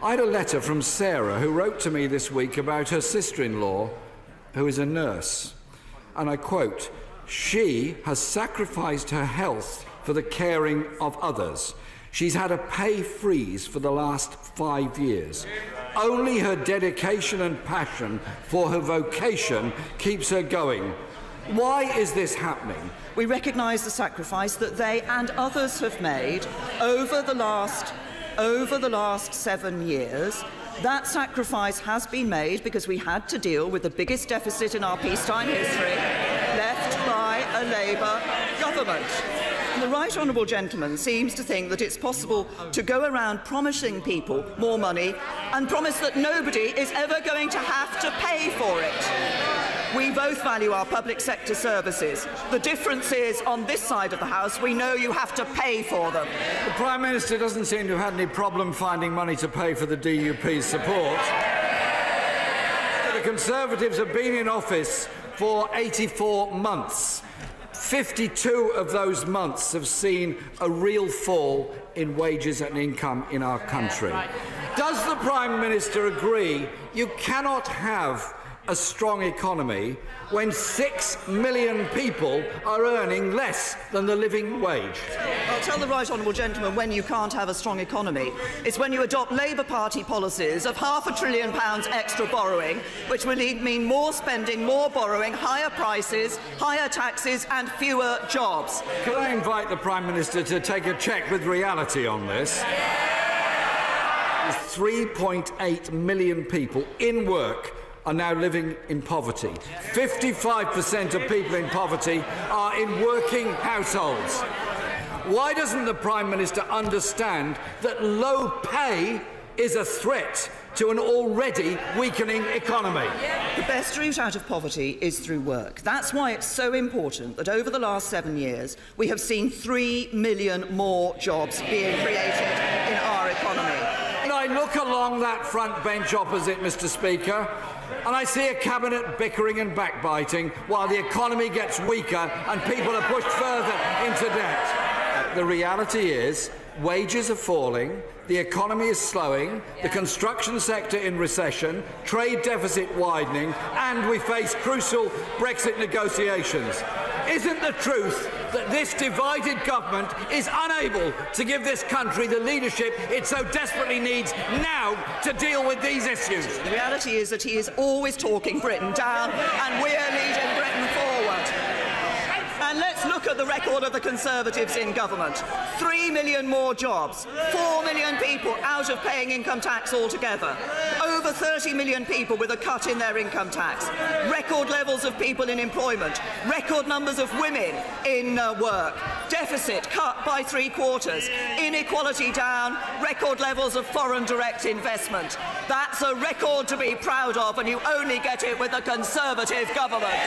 I had a letter from Sarah, who wrote to me this week about her sister-in-law, who is a nurse. And I quote, "She has sacrificed her health for the caring of others. She's had a pay freeze for the last 5 years. Only her dedication and passion for her vocation keeps her going. Why is this happening?" We recognise the sacrifice that they and others have made over the last 7 years. That sacrifice has been made because we had to deal with the biggest deficit in our peacetime history, left by a Labour government. And the right honourable gentleman seems to think that it's possible to go around promising people more money and promise that nobody is ever going to have to pay for it. We both value our public sector services. The difference is, on this side of the House, we know you have to pay for them. The Prime Minister doesn't seem to have had any problem finding money to pay for the DUP's support. The Conservatives have been in office for 84 months. 52 of those months have seen a real fall in wages and income in our country. Does the Prime Minister agree you cannot have a strong economy when 6 million people are earning less than the living wage? I'll tell the right honourable gentleman when you can't have a strong economy. It's when you adopt Labour Party policies of £500 billion extra borrowing, which will mean more spending, more borrowing, higher prices, higher taxes and fewer jobs. Can I invite the Prime Minister to take a check with reality on this? 3.8 million people in work are now living in poverty. 55% of people in poverty are in working households. Why doesn't the Prime Minister understand that low pay is a threat to an already weakening economy? The best route out of poverty is through work. That's why it's so important that over the last 7 years we have seen 3 million more jobs being created in our economy. And I look along that front bench opposite, Mr. Speaker, and I see a cabinet bickering and backbiting while the economy gets weaker and people are pushed further into debt. The reality is wages are falling, the economy is slowing, the construction sector in recession, trade deficit widening, and we face crucial Brexit negotiations. Isn't the truth that this divided government is unable to give this country the leadership it so desperately needs now to deal with these issues? The reality is that he is always talking Britain down, and we are leading Britain forward. And let's look at the record of the Conservatives in government. 3 million more jobs, 4 million people out of paying income tax altogether, over 30 million people with a cut in their income tax, record levels of people in employment, record numbers of women in work, deficit cut by 3/4, inequality down, record levels of foreign direct investment. That's a record to be proud of, and you only get it with a Conservative government.